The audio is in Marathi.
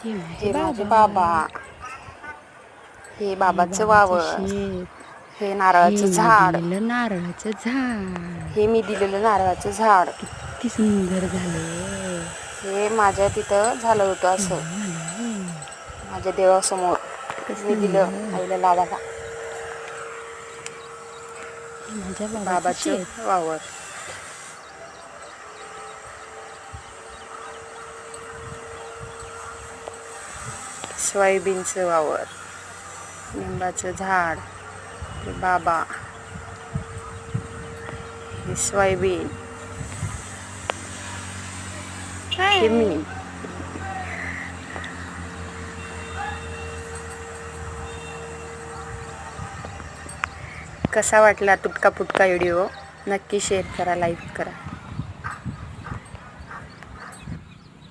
हे माझे बाबा, हे बाबाचं वावर, हे नारळाचं झाड, नारळाचं झाड हे मी दिलेलं नारळाचं झाड. किती सुंदर झाले. हे माझ्या तिथं झालं होतं असं, माझ्या देवासमोर मी दिलं आईला लावायला. माझ्या बाबाचं वावर, सोयाबीनचं वावर, लिंबाचं झाड, हे बाबा, हे सोयाबीन, हे मी. कसा वाटला तुटका फुटका व्हिडिओ नक्की शेअर करा, लाईक करा.